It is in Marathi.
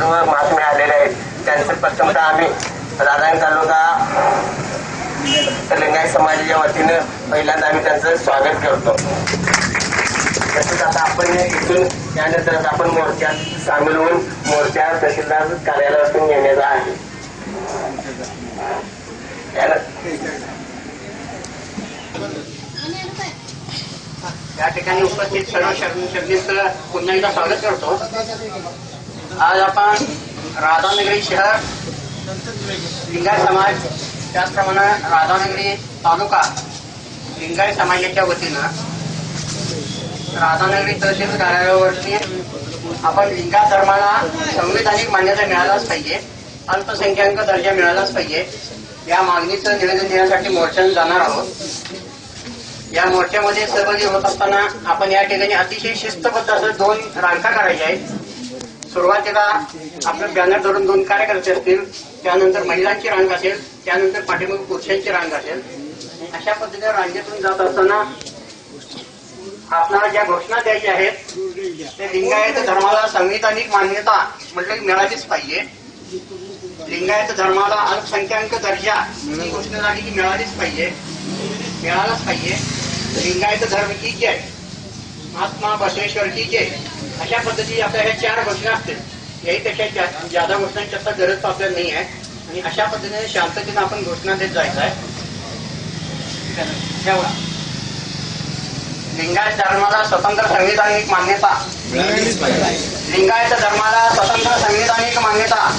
महात्मे आलेले आहेत त्यांचं प्रथमतः आम्ही राधानगरी तालुका लिंगायत समाजाच्या वतीनं पहिल्यांदा आम्ही त्यांचं स्वागत करतो। तसेच आता आपण इथून त्यानंतर आपण मोर्चात सामील होऊन मोर्चा तहसीलदार कार्यालयातून नेण्याचा आहे। या ठिकाणी उपस्थित सर्व शरणींचं पुन्हा एकदा स्वागत करतो। आज आपण राधानगरी शहर लिंगायत समाज त्याचप्रमाणे राधानगरी तालुका लिंगायत समाजाच्या वतीनं राधानगरी तहसील कार्यालयावरती आपण लिंगायत धर्माला संविधानिक मान्यता मिळालाच पाहिजे, अल्पसंख्याक दर्जा मिळालाच पाहिजे या मागणीचं निवेदन देण्यासाठी मोर्चाने जाणार आहोत। या मोर्चामध्ये सहभागी होत असताना आपण या ठिकाणी अतिशय शिस्तबद्ध असं 2 रांका करायच्या आहेत। सुरुवातीला आपलं बॅनर धरून 2 कार्यकर्ते असतील, त्यानंतर महिलांची रांग असेल, त्यानंतर पाठीमागे पुरुषांची रांग असेल। अशा पद्धतीने रांगेतून जात असताना आपल्याला ज्या घोषणा द्यायच्या आहेत ते लिंगायत धर्माला संविधानिक मान्यता म्हटलं मिळालीच पाहिजे, लिंगायत धर्माला अल्पसंख्याक दर्जा ही घोषणा झाली की मिळालाच पाहिजे, लिंगायत धर्म की जय, महात्मा बसवेश्वर की जय। अशा पद्धती आपल्या ह्या 4 घोषणा असतील, याहीपेक्षा ज्यादा घोषणांची आता गरज आपल्याला नाही आहे आणि अशा पद्धतीने शांततेने आपण घोषणा देत जायचं आहे। लिंगायत धर्माला स्वतंत्र संविधानिक मान्यता, लिंगायत धर्माला स्वतंत्र संविधानिक मान्यता।